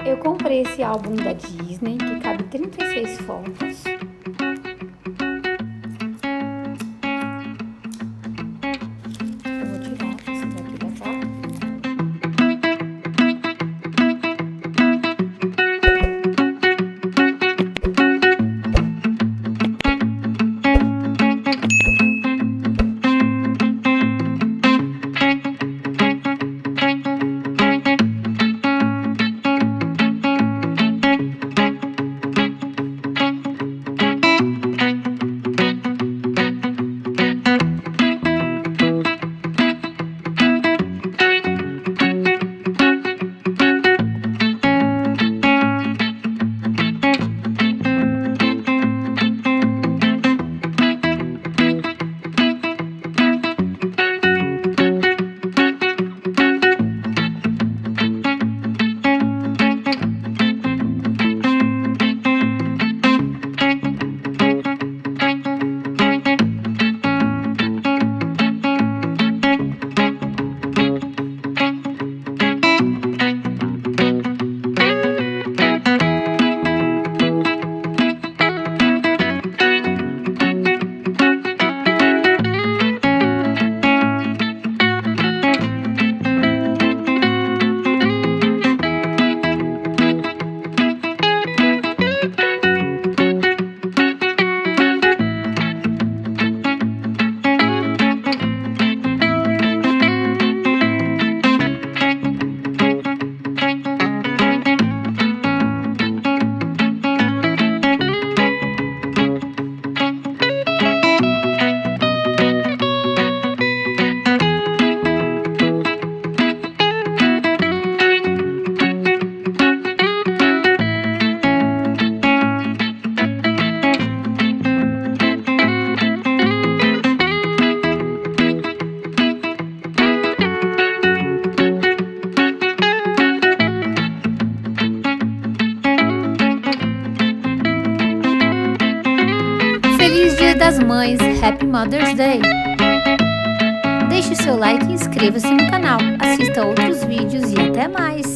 Eu comprei esse álbum da Disney, que cabe 36 fotos. Eu vou tirar esse daqui da capa. Feliz Dia das Mães, Happy Mother's Day! Deixe seu like e inscreva-se no canal, assista outros vídeos e até mais!